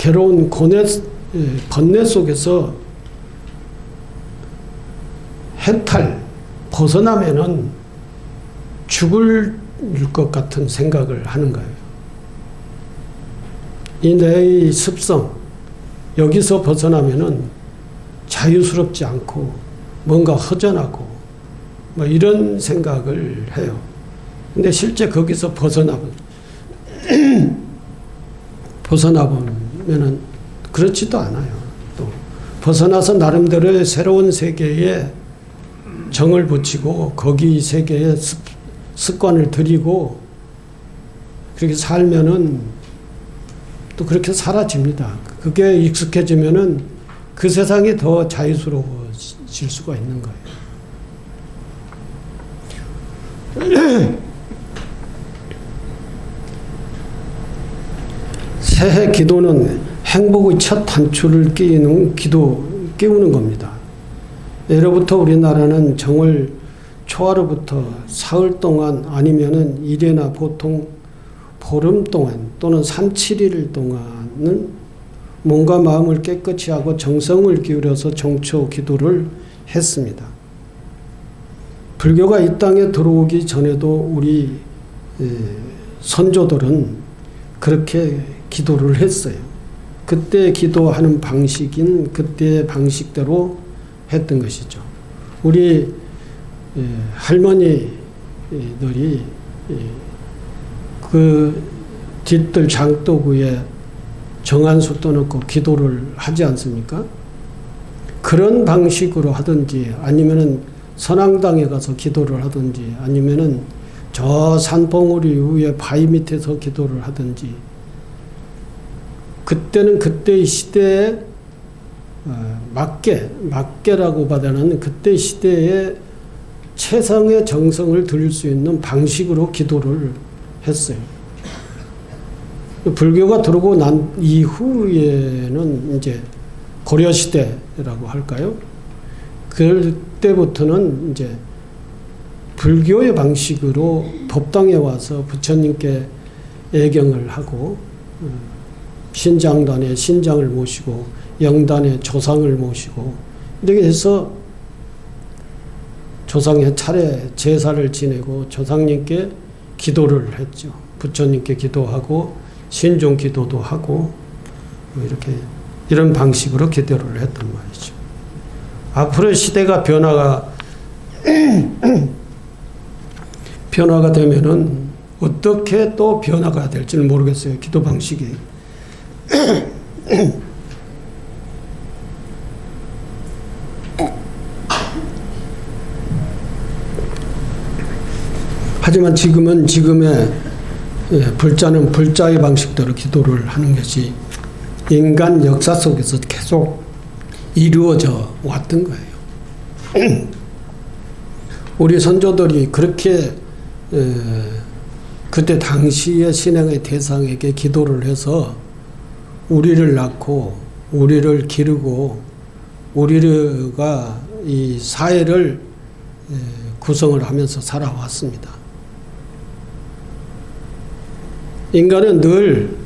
괴로운 고뇌, 번뇌 속에서 벗어나면은 죽을 것 같은 생각을 하는 거예요. 이 내 습성, 여기서 벗어나면은 자유스럽지 않고 뭔가 허전하고 뭐 이런 생각을 해요. 근데 실제 거기서 벗어나보면은 그렇지도 않아요. 또 벗어나서 나름대로의 새로운 세계에 정을 붙이고 거기 세계에 습관을 들이고 그렇게 살면은 또 그렇게 사라집니다. 그게 익숙해지면은 그 세상이 더 자유스러워질 수가 있는 거예요. 새해 기도는 행복의 첫 단추를 끼우는 겁니다. 예로부터 우리나라는 정월 초하루부터 사흘 동안 아니면은 1회나 보통 보름 동안 또는 3, 7일 동안은 몸과 마음을 깨끗이 하고 정성을 기울여서 정초 기도를 했습니다. 불교가 이 땅에 들어오기 전에도 우리 선조들은 그렇게 기도를 했어요. 그때 기도하는 방식인 그때의 방식대로 했던 것이죠. 우리 할머니들이 그 뒷뜰 장독 위에 정한수 떠놓고 기도를 하지 않습니까? 그런 방식으로 하든지 아니면은 선앙당에 가서 기도를 하든지 아니면은 저 산봉우리 위에 바위 밑에서 기도를 하든지 그때는 그때의 시대에 맞게라고 받아는 그때 시대에 최상의 정성을 들일 수 있는 방식으로 기도를 했어요. 불교가 들어오고 난 이후에는 이제 고려시대라고 할까요? 그때부터는 이제 불교의 방식으로 법당에 와서 부처님께 애경을 하고 신장단에 신장을 모시고 영단에 조상을 모시고 이렇게 해서 조상의 차례 제사를 지내고 조상님께 기도를 했죠. 부처님께 기도하고 신종 기도도 하고 이렇게 이런 방식으로 기도를 했단 말이죠. 앞으로 시대가 변화가 되면은 어떻게 또 변화가 될지는 모르겠어요. 기도 방식이. 하지만 지금은 지금의 불자는 불자의 방식대로 기도를 하는 것이 인간 역사 속에서 계속 이루어져 왔던 거예요. 우리 선조들이 그렇게 그때 당시의 신앙의 대상에게 기도를 해서 우리를 낳고 우리를 기르고 우리가 이 사회를 구성을 하면서 살아왔습니다. 인간은 늘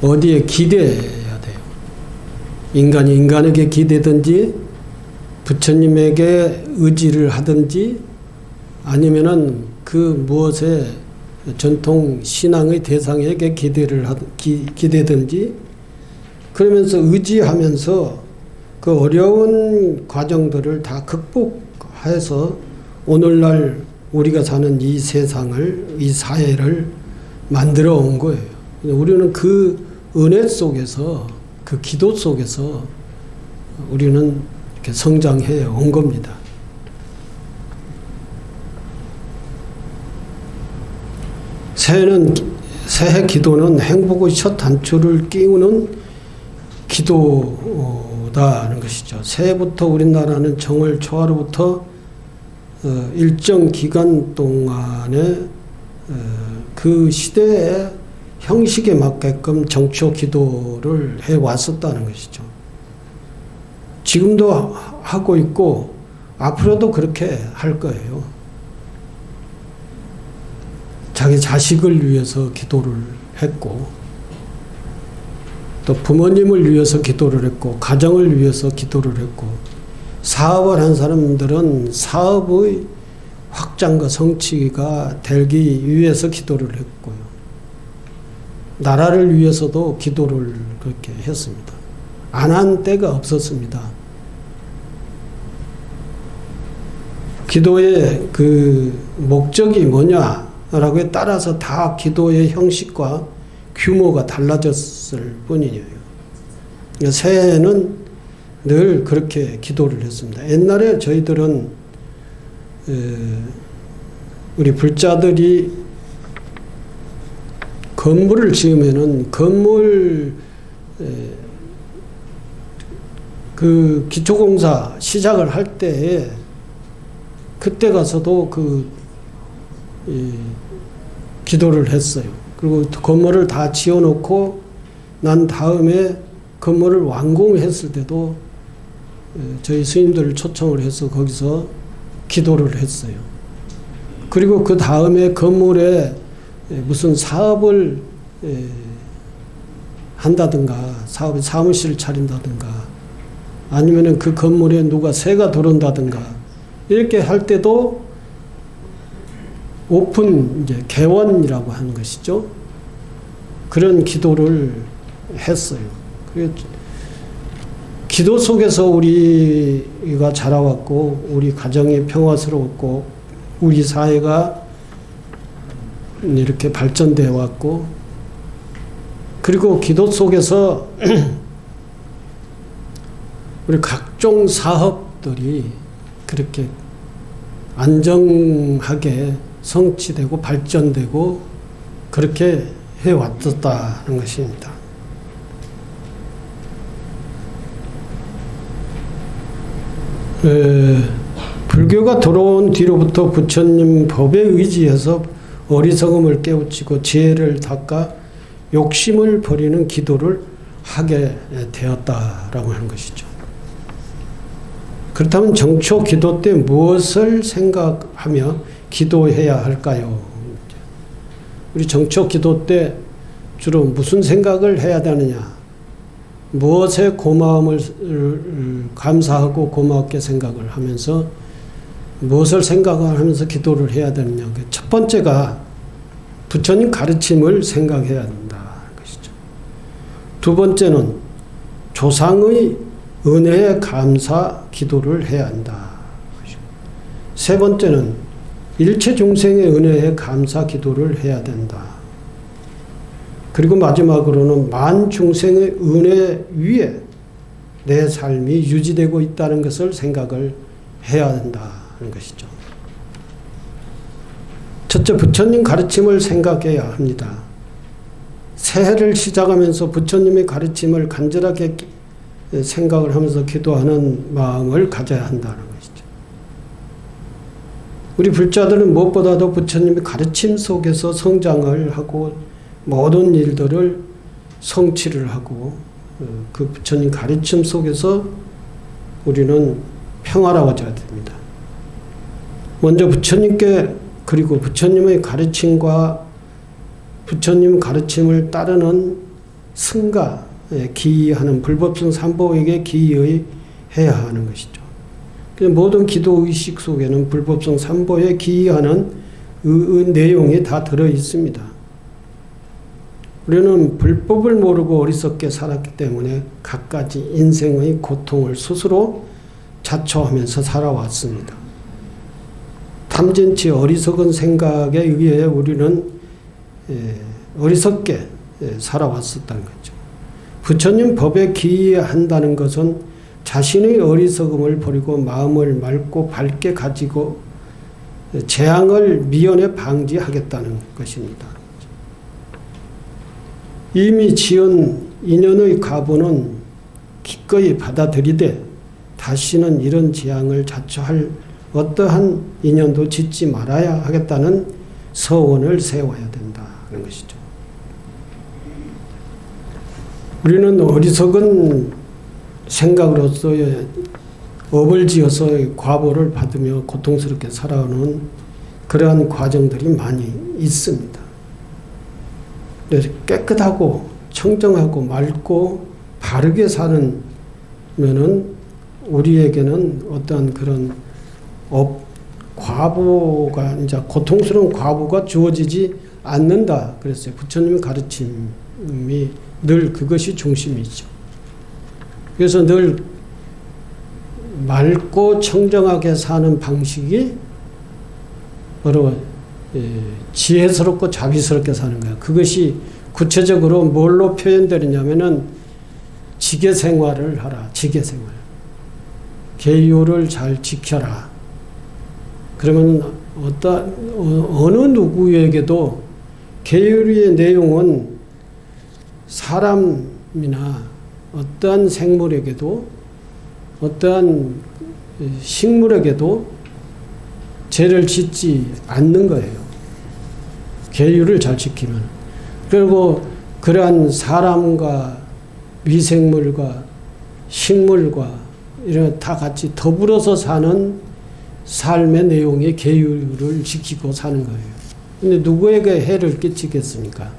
어디에 기대야 돼요. 인간이 인간에게 기대든지 부처님에게 의지를 하든지 아니면은 그 무엇에 전통 신앙의 대상에게 기대든지 그러면서 의지하면서 그 어려운 과정들을 다 극복해서 오늘날 우리가 사는 이 세상을, 이 사회를 만들어 온 거예요. 우리는 그 은혜 속에서, 그 기도 속에서 우리는 이렇게 성장해 온 겁니다. 새해 기도는 행복의 첫 단추를 끼우는 기도다는 것이죠. 새해부터 우리나라는 정월 초하루부터 일정 기간 동안에 그 시대의 형식에 맞게끔 정초 기도를 해왔었다는 것이죠. 지금도 하고 있고 앞으로도 그렇게 할 거예요. 자기 자식을 위해서 기도를 했고 또 부모님을 위해서 기도를 했고 가정을 위해서 기도를 했고 사업을 한 사람들은 사업의 확장과 성취가 되기 위해서 기도를 했고요. 나라를 위해서도 기도를 그렇게 했습니다. 안 한 때가 없었습니다. 기도의 그 목적이 뭐냐라고에 따라서 다 기도의 형식과 규모가 달라졌을 뿐이에요. 새해에는 늘 그렇게 기도를 했습니다. 옛날에 저희들은 우리 불자들이 건물을 지으면은 건물 그 기초공사 시작을 할 때에 그때 가서도 기도를 했어요. 그리고 건물을 다 지어놓고 난 다음에 건물을 완공했을 때도 저희 스님들을 초청을 해서 거기서 기도를 했어요. 그리고 그 다음에 건물에 무슨 사업을 한다든가 사업에 사무실을 차린다든가 아니면은 그 건물에 누가 새가 들어온다든가 이렇게 할 때도 오픈 이제 개원이라고 하는 것이죠. 그런 기도를 했어요. 기도 속에서 우리가 자라왔고 우리 가정이 평화스러웠고 우리 사회가 이렇게 발전되어 왔고 그리고 기도 속에서 우리 각종 사업들이 그렇게 안정하게 성취되고 발전되고 그렇게 해왔었다는 것입니다. 불교가 들어온 뒤로부터 부처님 법에 의지해서 어리석음을 깨우치고 지혜를 닦아 욕심을 버리는 기도를 하게 되었다라고 하는 것이죠. 그렇다면 정초 기도 때 무엇을 생각하며 기도해야 할까요? 우리 정초 기도 때 주로 무슨 생각을 해야 되느냐? 무엇에 고마움을 감사하고 고맙게 생각을 하면서 무엇을 생각을 하면서 기도를 해야 되느냐? 첫 번째가 부처님 가르침을 생각해야 한다는 것이죠. 두 번째는 조상의 은혜에 감사 기도를 해야 한다. 세 번째는 일체 중생의 은혜에 감사 기도를 해야 된다. 그리고 마지막으로는 만 중생의 은혜 위에 내 삶이 유지되고 있다는 것을 생각을 해야 된다는 것이죠. 첫째, 부처님 가르침을 생각해야 합니다. 새해를 시작하면서 부처님의 가르침을 간절하게 생각을 하면서 기도하는 마음을 가져야 한다는 것이죠. 우리 불자들은 무엇보다도 부처님의 가르침 속에서 성장을 하고 모든 일들을 성취를 하고 그 부처님 가르침 속에서 우리는 평화로워져야 됩니다. 먼저 부처님께 그리고 부처님의 가르침과 부처님 가르침을 따르는 승가에 기이하는 불법성 삼보에게 기이해야 하는 것이죠. 모든 기도 의식 속에는 불법성 삼보에 기이하는 내용이 다 들어 있습니다. 우리는 불법을 모르고 어리석게 살았기 때문에 갖가지 인생의 고통을 스스로 자초하면서 살아왔습니다. 탐진치 어리석은 생각에 의해 우리는 어리석게 살아왔었다는 거죠. 부처님 법에 기이한다는 것은 자신의 어리석음을 버리고 마음을 맑고 밝게 가지고 재앙을 미연에 방지하겠다는 것입니다. 이미 지은 인연의 가부는 기꺼이 받아들이되 다시는 이런 재앙을 자초할 어떠한 인연도 짓지 말아야 하겠다는 서원을 세워야 된다는 것이죠. 우리는 어리석은 생각으로서의 업을 지어서 과보를 받으며 고통스럽게 살아오는 그러한 과정들이 많이 있습니다. 깨끗하고 청정하고 맑고 바르게 사는 면은 우리에게는 어떤 그런 과부가 이제 고통스러운 과부가 주어지지 않는다 그랬어요. 부처님의 가르침이 늘 그것이 중심이죠. 그래서 늘 맑고 청정하게 사는 방식이 바로 지혜스럽고 자비스럽게 사는 거예요. 그것이 구체적으로 뭘로 표현되느냐면은 지계생활을 하라. 지계생활. 계율을 잘 지켜라. 그러면 어느 누구에게도 계율의 내용은 사람이나 어떠한 생물에게도 어떠한 식물에게도 죄를 짓지 않는 거예요. 계율을 잘 지키면. 그리고 그러한 사람과 미생물과 식물과 이런 다 같이 더불어서 사는 삶의 내용의 계율을 지키고 사는 거예요. 근데 누구에게 해를 끼치겠습니까?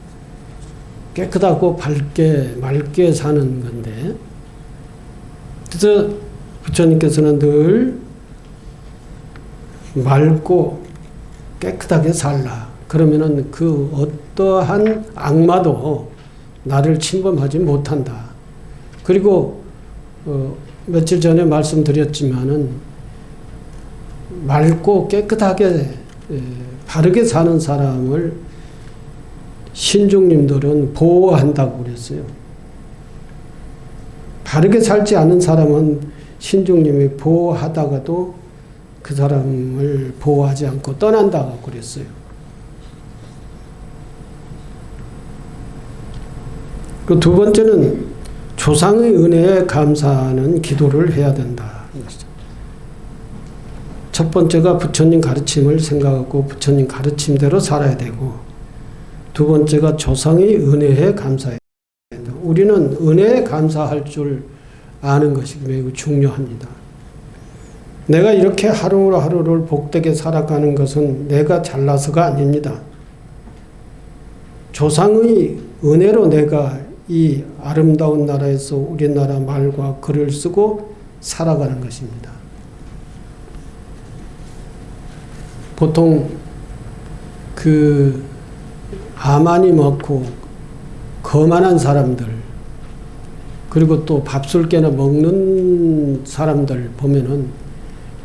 깨끗하고 밝게 맑게 사는 건데, 그래서 부처님께서는 늘 맑고 깨끗하게 살라. 그러면은 그 어떠한 악마도 나를 침범하지 못한다. 그리고 며칠 전에 말씀드렸지만은 맑고 깨끗하게 바르게 사는 사람을 신중님들은 보호한다고 그랬어요. 바르게 살지 않은 사람은 신중님이 보호하다가도 그 사람을 보호하지 않고 떠난다고 그랬어요. 그 두 번째는 조상의 은혜에 감사하는 기도를 해야 된다. 첫 번째가 부처님 가르침을 생각하고 부처님 가르침대로 살아야 되고, 두 번째가 조상의 은혜에 감사해야 된다. 우리는 은혜에 감사할 줄 아는 것이 매우 중요합니다. 내가 이렇게 하루하루를 복되게 살아가는 것은 내가 잘나서가 아닙니다. 조상의 은혜로 내가 이 아름다운 나라에서 우리나라 말과 글을 쓰고 살아가는 것입니다. 보통 그 아만이 많고 거만한 사람들, 그리고 또 밥술깨나 먹는 사람들 보면은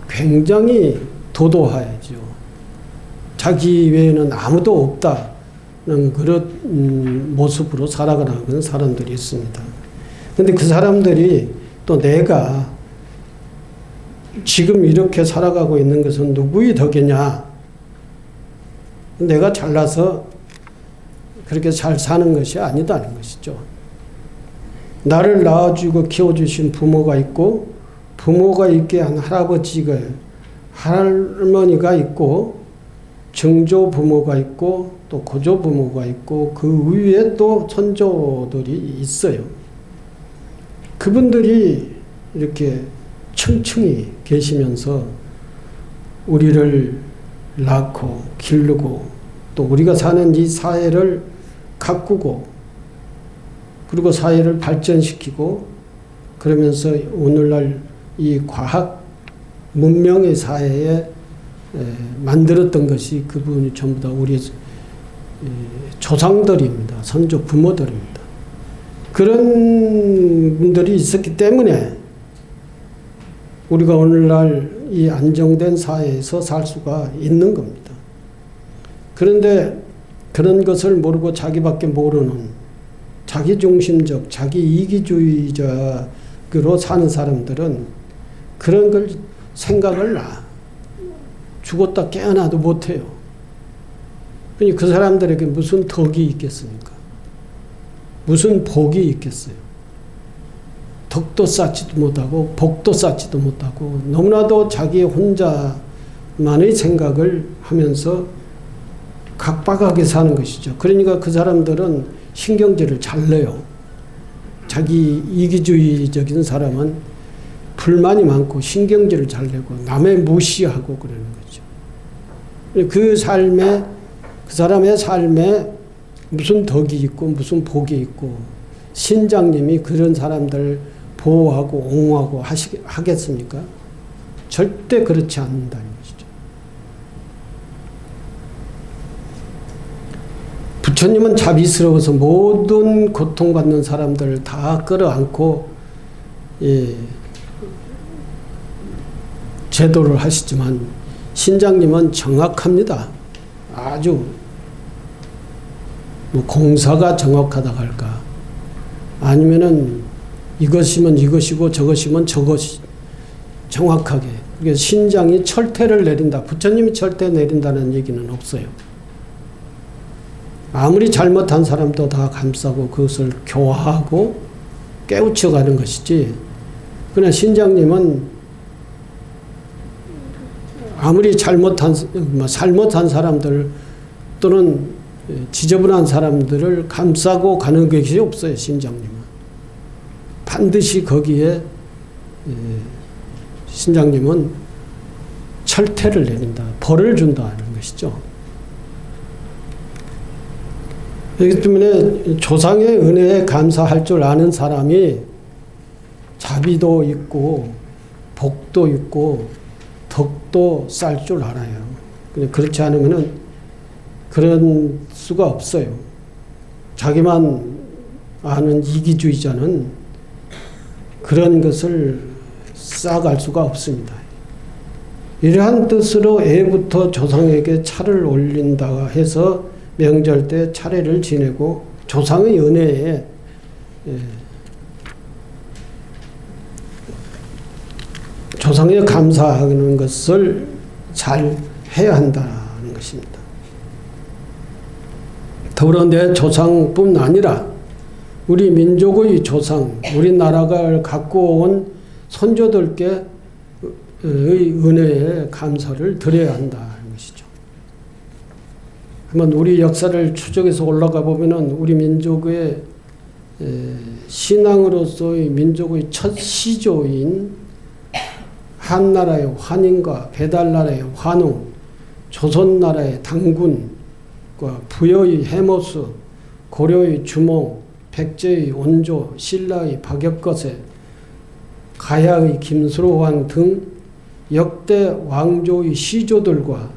굉장히 도도하죠. 자기 외에는 아무도 없다는 그런 모습으로 살아가는 사람들이 있습니다. 근데 그 사람들이 또 내가 지금 이렇게 살아가고 있는 것은 누구의 덕이냐? 내가 잘나서 그렇게 잘 사는 것이 아니다는 것이죠. 나를 낳아주고 키워주신 부모가 있고, 부모가 있게 한 할아버지가, 할머니가 있고, 증조 부모가 있고, 또 고조 부모가 있고, 그 위에 또 선조들이 있어요. 그분들이 이렇게 층층이 계시면서 우리를 낳고 기르고 또 우리가 사는 이 사회를 가꾸고 그리고 사회를 발전시키고 그러면서 오늘날 이 과학 문명의 사회에 만들었던 것이 그분이 전부 다 우리 조상들입니다. 선조 부모들입니다. 그런 분들이 있었기 때문에 우리가 오늘날 이 안정된 사회에서 살 수가 있는 겁니다. 그런데 그런 것을 모르고 자기밖에 모르는 자기중심적, 자기이기주의적으로 사는 사람들은 그런 걸 생각을 죽었다 깨어나도 못해요. 그러니 그 사람들에게 무슨 덕이 있겠습니까? 무슨 복이 있겠어요? 덕도 쌓지도 못하고 복도 쌓지도 못하고 너무나도 자기 혼자만의 생각을 하면서 각박하게 사는 것이죠. 그러니까 그 사람들은 신경질을 잘 내요. 자기 이기주의적인 사람은 불만이 많고 신경질을 잘 내고 남의 무시하고 그러는 거죠. 그 삶에, 그 사람의 삶에 무슨 덕이 있고 무슨 복이 있고 신장님이 그런 사람들 보호하고 옹호하고 하겠습니까? 절대 그렇지 않는다는 것이죠. 부처님은 자비스러워서 모든 고통받는 사람들을 다 끌어안고 제도를 하시지만 신장님은 정확합니다. 아주 뭐 공사가 정확하다고 할까, 아니면은 이것이면 이것이고 저것이면 저것이 정확하게. 그래서 신장이 철퇴를 내린다. 부처님이 철퇴 내린다는 얘기는 없어요. 아무리 잘못한 사람도 다 감싸고 그것을 교화하고 깨우쳐가는 것이지. 그러나 신장님은 아무리 잘못한 사람들 또는 지저분한 사람들을 감싸고 가는 것이 없어요. 신장님은 반드시 거기에 신장님은 철퇴를 내린다, 벌을 준다는 것이죠. 그렇기 때문에 조상의 은혜에 감사할 줄 아는 사람이 자비도 있고 복도 있고 덕도 쌓을 줄 알아요. 그렇지 않으면은 그런 수가 없어요. 자기만 아는 이기주의자는 그런 것을 쌓아갈 수가 없습니다. 이러한 뜻으로 애부터 조상에게 차를 올린다 해서 명절 때 차례를 지내고 조상의 은혜에 조상에 감사하는 것을 잘 해야 한다는 것입니다. 더불어 내 조상뿐 아니라 우리 민족의 조상, 우리나라가 갖고 온 선조들께 은혜에 감사를 드려야 한다는 것이죠. 한번 우리 역사를 추적해서 올라가 보면은 우리 민족의 신앙으로서의 민족의 첫 시조인 한나라의 환인과 배달나라의 환웅, 조선나라의 당군과 부여의 해모수, 고려의 주몽, 백제의 온조, 신라의 박역거세, 가야의 김수로왕 등 역대 왕조의 시조들과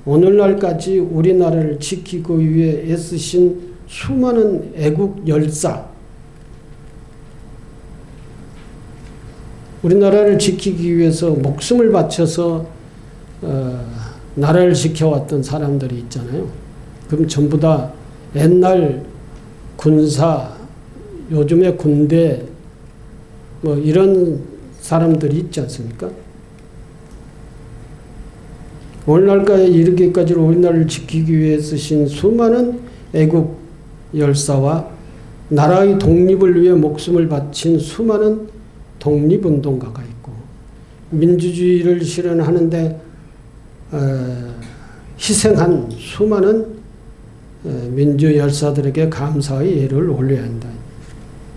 오늘날까지 우리나라를 지키기 위해 애쓰신 수많은 애국 열사, 우리나라를 지키기 위해서 목숨을 바쳐서 나라를 지켜왔던 사람들이 있잖아요. 그럼 전부 다 옛날 군사, 요즘의 군대 뭐 이런 사람들이 있지 않습니까? 오늘날까지 이르기까지 우리나라를 지키기 위해 쓰신 수많은 애국 열사와 나라의 독립을 위해 목숨을 바친 수많은 독립운동가가 있고 민주주의를 실현하는데 희생한 수많은 민주열사들에게 감사의 예를 올려야 한다.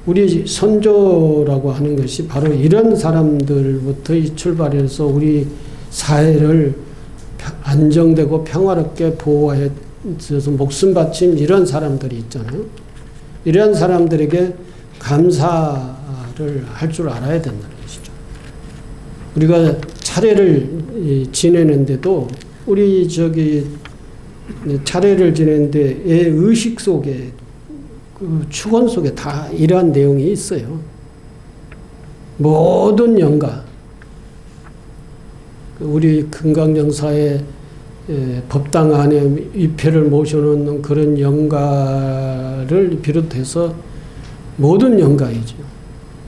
우리 선조라고 하는 것이 바로 이런 사람들부터 출발해서 우리 사회를 안정되고 평화롭게 보호해서 목숨 바친 이런 사람들이 있잖아요. 이런 사람들에게 감사를 할 줄 알아야 된다는 것이죠. 우리가 차례를 지내는데도 우리 차례를 지내는데 의식 속에 그 축원 속에 다 이러한 내용이 있어요. 모든 영가, 우리 금강정사의 법당 안에 위패를 모셔놓는 그런 영가를 비롯해서 모든 영가이죠.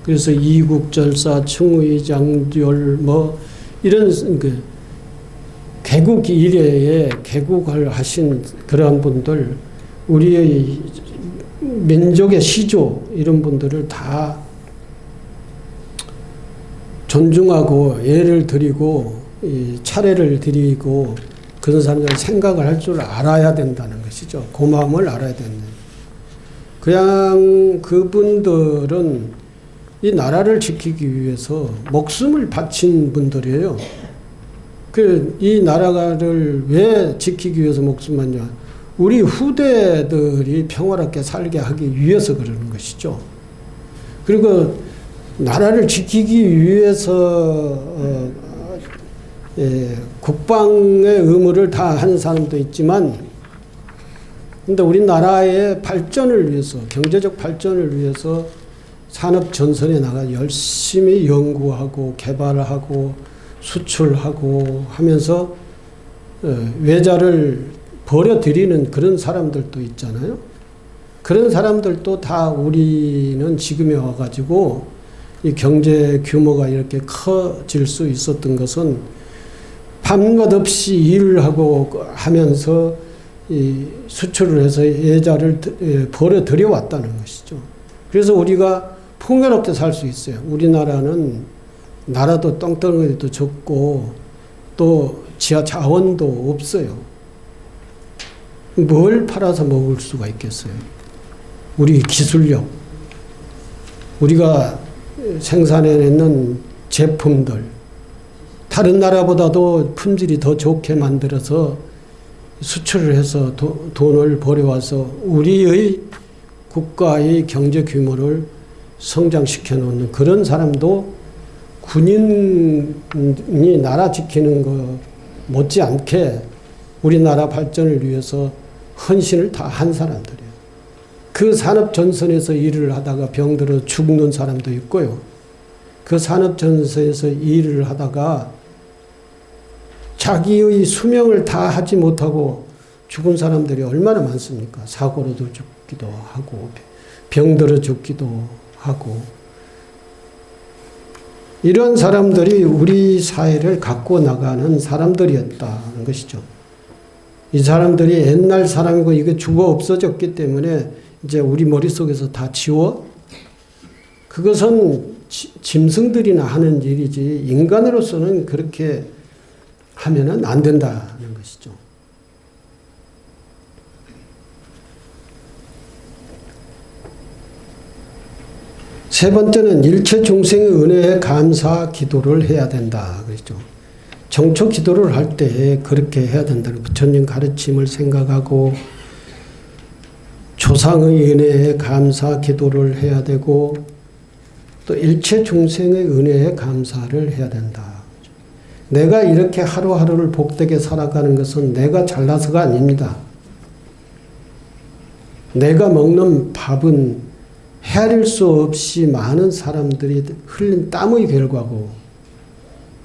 그래서 이국절사, 충의장렬 뭐 이런 그 개국 이래에 개국을 하신 그러한 분들, 우리의 민족의 시조 이런 분들을 다 존중하고 예를 드리고 차례를 드리고 그런 사람들 생각을 할 줄 알아야 된다는 것이죠. 고마움을 알아야 된다. 그냥 그분들은 이 나라를 지키기 위해서 목숨을 바친 분들이에요. 이 나라를 왜 지키기 위해서 목숨 바냐? 우리 후대들이 평화롭게 살게 하기 위해서 그러는 것이죠. 그리고 나라를 지키기 위해서 국방의 의무를 다 하는 사람도 있지만, 근데 우리나라의 발전을 위해서, 경제적 발전을 위해서 산업 전선에 나가 열심히 연구하고 개발하고 수출하고 하면서 외자를 벌어들이는 그런 사람들도 있잖아요. 그런 사람들도 다 우리는 지금에 와가지고 이 경제 규모가 이렇게 커질 수 있었던 것은 밤낮 없이 일을 하고 하면서 이 수출을 해서 외자를 벌어들여 왔다는 것이죠. 그래서 우리가 풍요롭게 살 수 있어요. 우리나라는 나라도 똥덩어리도 적고 또 지하 자원도 없어요. 뭘 팔아서 먹을 수가 있겠어요? 우리 기술력, 우리가 생산해내는 제품들, 다른 나라보다도 품질이 더 좋게 만들어서 수출을 해서 돈을 벌여와서 우리의 국가의 경제 규모를 성장시켜 놓는 그런 사람도 군인이 나라 지키는 것 못지않게 우리나라 발전을 위해서 헌신을 다 한 사람들이에요. 그 산업 전선에서 일을 하다가 병들어 죽는 사람도 있고요. 그 산업 전선에서 일을 하다가 자기의 수명을 다 하지 못하고 죽은 사람들이 얼마나 많습니까? 사고로도 죽기도 하고 병들어 죽기도 하고. 이런 사람들이 우리 사회를 갖고 나가는 사람들이었다는 것이죠. 이 사람들이 옛날 사람이고 이게 죽어 없어졌기 때문에 이제 우리 머릿속에서 다 지워? 그것은 짐승들이나 하는 일이지 인간으로서는 그렇게 하면은 안 된다는 것이죠. 세 번째는 일체 중생의 은혜에 감사 기도를 해야 된다. 그랬죠. 정초 기도를 할 때 그렇게 해야 된다는 부처님 가르침을 생각하고 조상의 은혜에 감사 기도를 해야 되고 또 일체 중생의 은혜에 감사를 해야 된다. 내가 이렇게 하루하루를 복되게 살아가는 것은 내가 잘나서가 아닙니다. 내가 먹는 밥은 헤아릴 수 없이 많은 사람들이 흘린 땀의 결과고,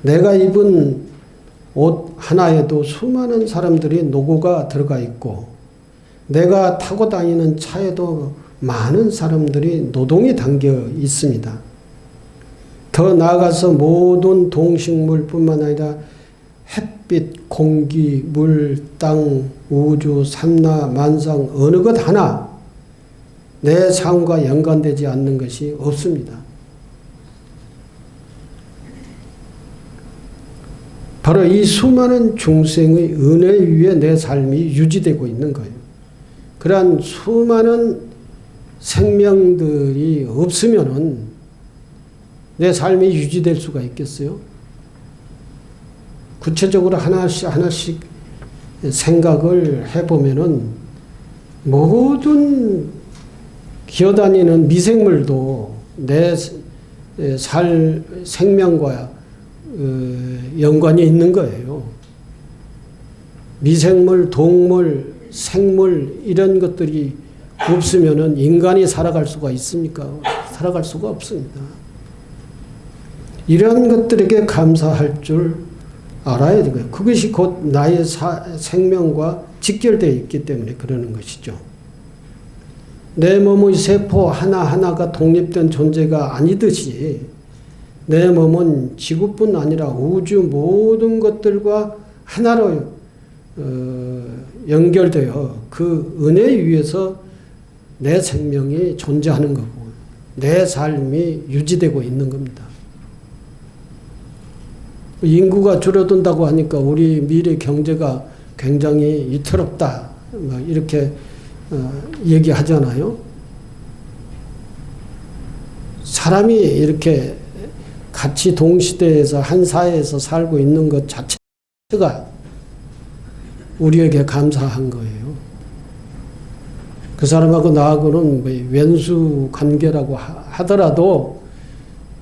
내가 입은 옷 하나에도 수많은 사람들이 노고가 들어가 있고, 내가 타고 다니는 차에도 많은 사람들이 노동이 담겨 있습니다. 더 나아가서 모든 동식물뿐만 아니라 햇빛, 공기, 물, 땅, 우주, 삼라, 만상 어느 것 하나 내 삶과 연관되지 않는 것이 없습니다. 바로 이 수많은 중생의 은혜 위에 내 삶이 유지되고 있는 거예요. 그러한 수많은 생명들이 없으면은 내 삶이 유지될 수가 있겠어요? 구체적으로 하나씩 생각을 해보면은 모든 기어다니는 미생물도 내 생명과 연관이 있는 거예요. 미생물, 동물, 생물 이런 것들이 없으면은 인간이 살아갈 수가 있습니까? 살아갈 수가 없습니다. 이런 것들에게 감사할 줄 알아야 되고요. 그것이 곧 나의 생명과 직결되어 있기 때문에 그러는 것이죠. 내 몸의 세포 하나하나가 독립된 존재가 아니듯이 내 몸은 지구뿐 아니라 우주 모든 것들과 하나로 연결되어 그 은혜 위에서 내 생명이 존재하는 거고 내 삶이 유지되고 있는 겁니다. 인구가 줄어든다고 하니까 우리 미래 경제가 굉장히 위태롭다 이렇게 얘기하잖아요. 사람이 이렇게 같이 동시대에서 한 사회에서 살고 있는 것 자체가 우리에게 감사한 거예요. 그 사람하고 나하고는 뭐 왼수 관계라고 하더라도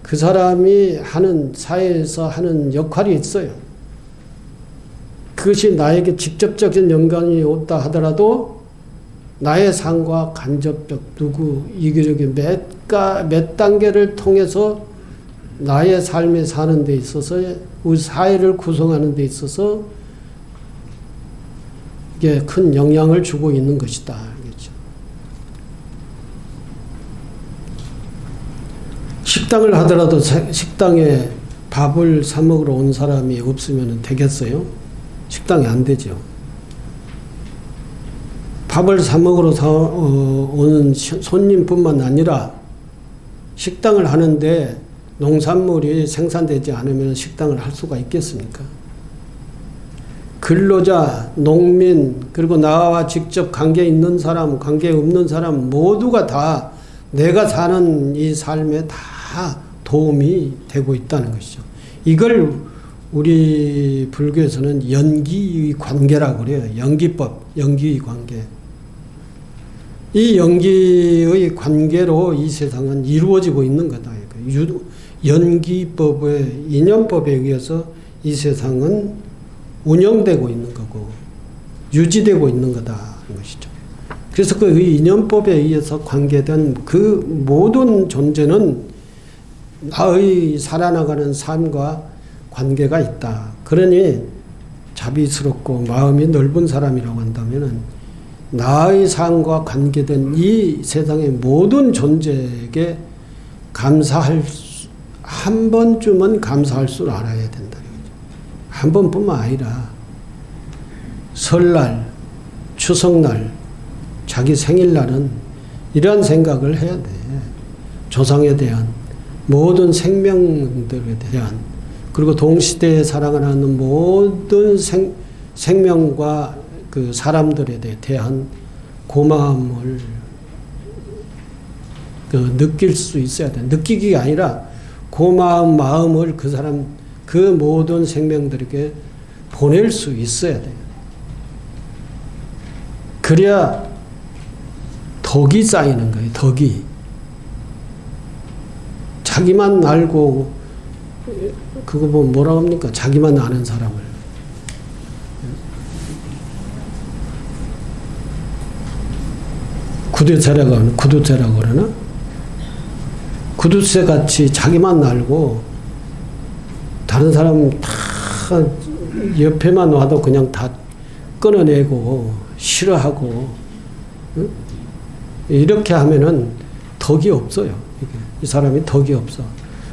그 사람이 하는 사회에서 하는 역할이 있어요. 그것이 나에게 직접적인 연관이 없다 하더라도 나의 삶과 간접적 이기적인 몇 단계를 통해서 나의 삶에 사는 데 있어서 우리 사회를 구성하는 데 있어서 이게 큰 영향을 주고 있는 것이다. 알겠죠? 식당을 하더라도 식당에 밥을 사 먹으러 온 사람이 없으면 되겠어요? 식당이 안 되죠. 밥을 사 먹으러 오는 손님뿐만 아니라 식당을 하는데 농산물이 생산되지 않으면 식당을 할 수가 있겠습니까? 근로자, 농민, 그리고 나와 직접 관계 있는 사람, 관계 없는 사람 모두가 다 내가 사는 이 삶에 다 도움이 되고 있다는 것이죠. 이걸 우리 불교에서는 연기의 관계라고 그래요. 연기법, 연기의 관계. 이 연기의 관계로 이 세상은 이루어지고 있는 거다. 연기법의 인연법에 의해서 이 세상은 운영되고 있는 거고 유지되고 있는 거다 하는 것이죠. 그래서 그 인연법에 의해서 관계된 그 모든 존재는 나의 살아나가는 삶과 관계가 있다. 그러니 자비스럽고 마음이 넓은 사람이라고 한다면은 나의 삶과 관계된 이 세상의 모든 존재에게 한 번쯤은 감사할 줄 알아야 된다. 한 번뿐만 아니라 설날, 추석날, 자기 생일날은 이러한 생각을 해야 돼. 조상에 대한 모든 생명들에 대한 그리고 동시대에 살아가는 모든 생명과 그 사람들에 대한 고마움을 느낄 수 있어야 돼. 느끼기가 아니라 고마운 마음을 그 사람, 그 모든 생명들에게 보낼 수 있어야 돼. 그래야 덕이 쌓이는 거예요. 덕이. 자기만 알고 그거 뭐 뭐라고 합니까? 자기만 아는 사람을. 구두쇠라고 그러나? 구두쇠 같이 자기만 알고 다른 사람 다 옆에만 와도 그냥 다 끊어내고 싫어하고 이렇게 하면은 덕이 없어요. 이 사람이 덕이 없어.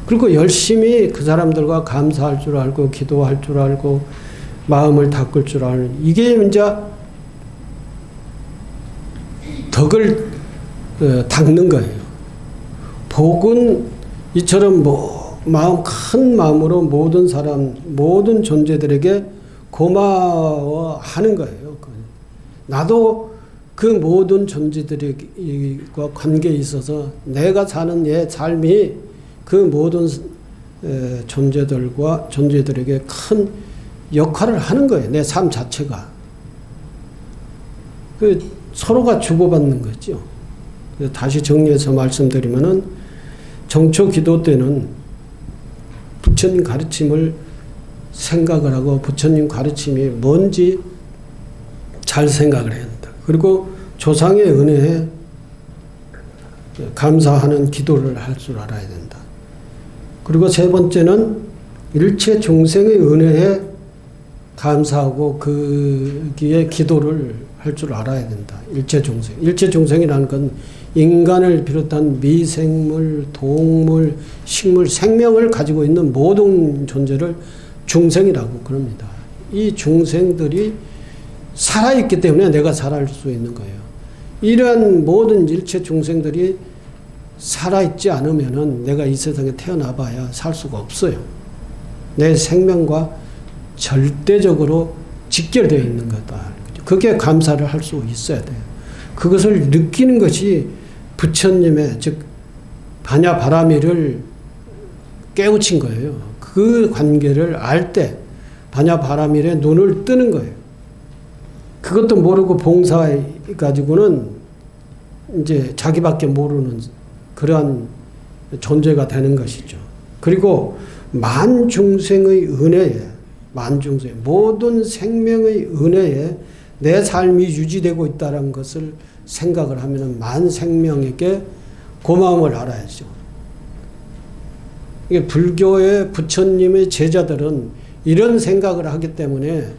그리고 열심히 그 사람들과 감사할 줄 알고 기도할 줄 알고 마음을 닦을 줄 아는 이게 이제 덕을 닦는 거예요. 복은 이처럼 큰 마음으로 모든 사람, 모든 존재들에게 고마워하는 거예요. 나도 그 모든 존재들과 관계에 있어서 내가 사는 내 삶이 그 모든 존재들에게 큰 역할을 하는 거예요. 내 삶 자체가. 서로가 주고받는 거죠. 다시 정리해서 말씀드리면은 정초 기도 때는 부처님 가르침을 생각을 하고 부처님 가르침이 뭔지 잘 생각을 해야 한다. 그리고 조상의 은혜에 감사하는 기도를 할 줄 알아야 된다. 그리고 세 번째는 일체 중생의 은혜에 감사하고 거기에 기도를 할 줄 알아야 된다. 일체 중생. 일체 중생이라는 건 인간을 비롯한 미생물, 동물, 식물, 생명을 가지고 있는 모든 존재를 중생이라고 그럽니다. 이 중생들이 살아있기 때문에 내가 살아갈 수 있는 거예요. 이러한 모든 일체 중생들이 살아있지 않으면은 내가 이 세상에 태어나봐야 살 수가 없어요. 내 생명과 절대적으로 직결되어 있는 거다. 그게 감사를 할 수 있어야 돼요. 그것을 느끼는 것이 부처님의 즉 바냐바라미를 깨우친 거예요. 그 관계를 알 때 바냐바라밀의 눈을 뜨는 거예요. 그것도 모르고 봉사해 가지고는 이제 자기밖에 모르는 그러한 존재가 되는 것이죠. 그리고 만중생의 은혜에, 만중생, 모든 생명의 은혜에 내 삶이 유지되고 있다는 것을 생각을 하면 만생명에게 고마움을 알아야죠. 이게 불교의 부처님의 제자들은 이런 생각을 하기 때문에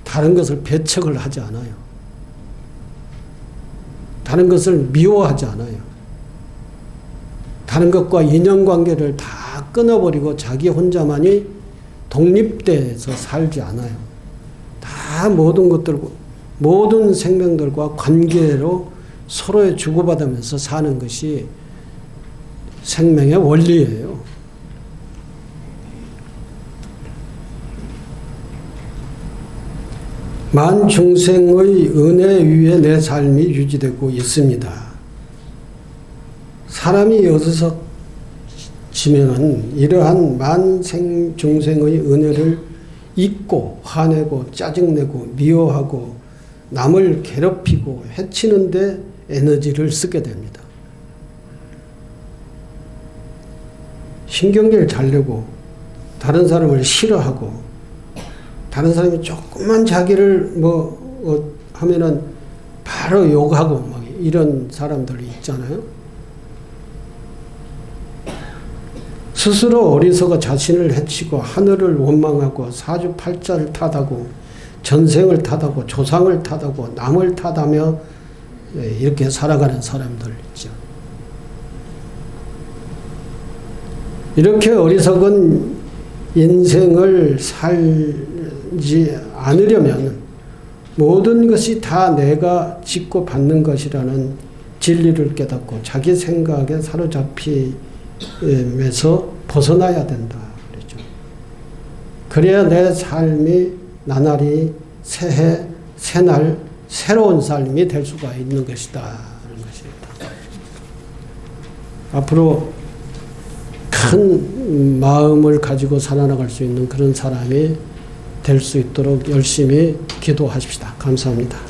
다른 것을 배척을 하지 않아요. 다른 것을 미워하지 않아요. 다른 것과 인연관계를 다 끊어버리고 자기 혼자만이 독립돼서 살지 않아요. 다 모든 것들, 모든 생명들과 관계로 서로의 주고받으면서 사는 것이 생명의 원리예요. 만중생의 은혜 위에 내 삶이 유지되고 있습니다. 사람이 어디서 지면은 이러한 만중생의 은혜를 잊고 화내고 짜증내고 미워하고 남을 괴롭히고 해치는데 에너지를 쓰게 됩니다. 신경질 잘 내고 다른 사람을 싫어하고 다른 사람이 조금만 자기를 하면은 바로 욕하고 막 이런 사람들이 있잖아요. 스스로 어리석어 자신을 해치고 하늘을 원망하고 사주팔자를 탓하고 전생을 탓하고 조상을 탓하고 남을 탓하며 이렇게 살아가는 사람들 있죠. 이렇게 어리석은 인생을 살지 않으려면 모든 것이 다 내가 짓고 받는 것이라는 진리를 깨닫고 자기 생각에 사로잡히면서 벗어나야 된다. 그랬죠. 그래야 내 삶이 나날이 새해 새날 새로운 삶이 될 수가 있는 것이다. 하는 것입니다. 앞으로 큰 마음을 가지고 살아나갈 수 있는 그런 사람이 될 수 있도록 열심히 기도하십시다. 감사합니다.